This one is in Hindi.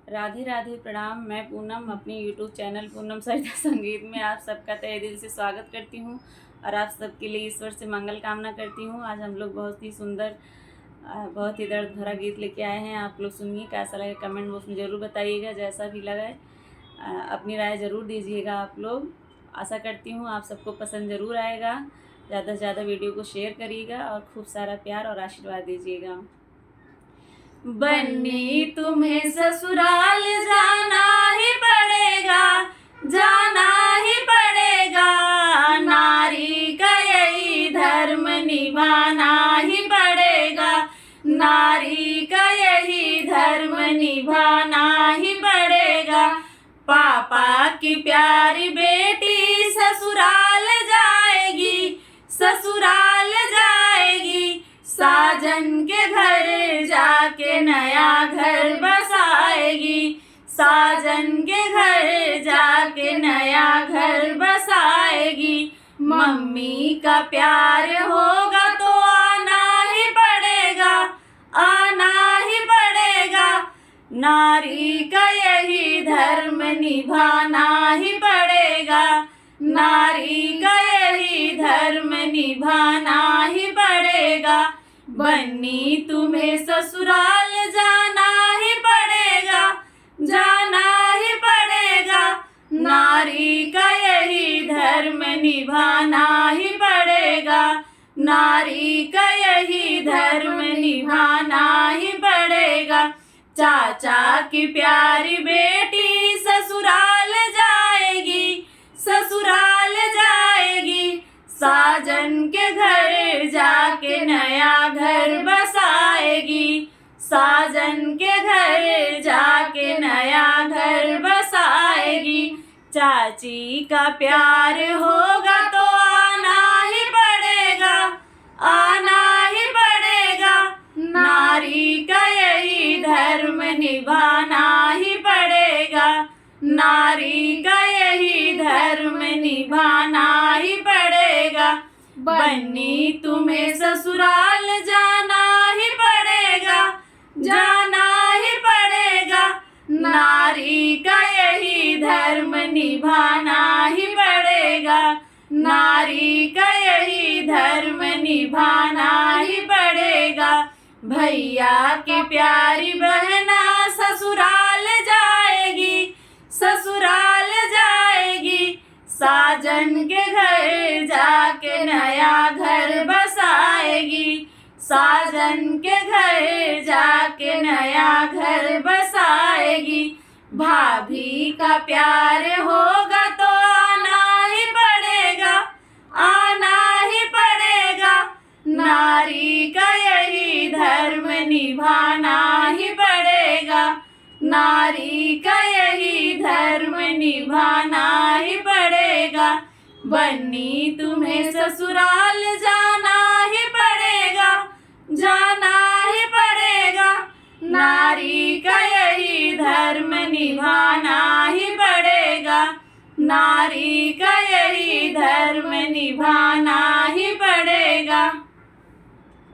राधे राधे प्रणाम। मैं पूनम अपनी यूट्यूब चैनल पूनम सरिता संगीत में आप सबका तहे दिल से स्वागत करती हूँ और आप सबके लिए ईश्वर से मंगल कामना करती हूँ। आज हम लोग बहुत ही सुंदर बहुत ही दर्द भरा गीत लेके आए हैं। आप लोग सुनिए, कैसा लगे कमेंट बॉक्स में ज़रूर बताइएगा। जैसा भी लगे अपनी राय ज़रूर दीजिएगा। आप लोग, आशा करती हूँ आप सबको पसंद ज़रूर आएगा। ज़्यादा से ज़्यादा वीडियो को शेयर करिएगा और खूब सारा प्यार और आशीर्वाद दीजिएगा। बन्नी तुम्हें ससुराल जाना ही पड़ेगा, जाना ही पड़ेगा। नारी का यही धर्म निभाना ही पड़ेगा, नारी का यही धर्म निभाना ही पड़ेगा। पापा की प्यारी बेटी ससुराल जाएगी, ससुराल जाएगी। साजन के घर जाके नया घर बसाएगी, साजन के घर जाके नया घर बसाएगी। मम्मी का प्यार होगा तो आना ही पड़ेगा, आना ही पड़ेगा। नारी का यही धर्म निभाना ही पड़ेगा, नारी का यही धर्म निभाना ही पड़ेगा। बन्नी तुम्हें ससुराल जाना ही पड़ेगा, जाना ही पड़ेगा। नारी का यही धर्म निभाना ही पड़ेगा, नारी का यही धर्म निभाना ही पड़ेगा। चाचा की प्यारी बेटी ससुराल जाएगी, ससुराल जाएगी। साजन के घर जाके नया घर बसाएगी, साजन के घर जाके नया घर बसाएगी। चाची का प्यार होगा तो आना ही पड़ेगा, आना ही पड़ेगा। नारी का यही धर्म निभाना ही पड़ेगा, नारी का यही धर्म निभाना ही पड़ेगा। बन्नी तुम्हें ससुराल जाना ही पड़ेगा, जाना ही पड़ेगा। नारी का यही धर्म निभाना ही पड़ेगा, नारी का यही धर्म निभाना ही पड़ेगा। भैया की प्यारी बहना ससुराल जाएगी, ससुराल जाएगी। साजन के घर जाके नया घर बसाएगी, साजन के घर जाके नया घर बसाएगी। भाभी का प्यार होगा तो आना ही पड़ेगा, आना ही पड़ेगा। नारी का यही धर्म निभाना ही पड़ेगा, नारी का यही धर्म निभाना ही पड़ेगा। बन्नी तुम्हें ससुराल जाना ही पड़ेगा, जाना ही पड़ेगा। नारी का यही धर्म निभाना ही पड़ेगा, नारी का यही धर्म निभाना ही पड़ेगा।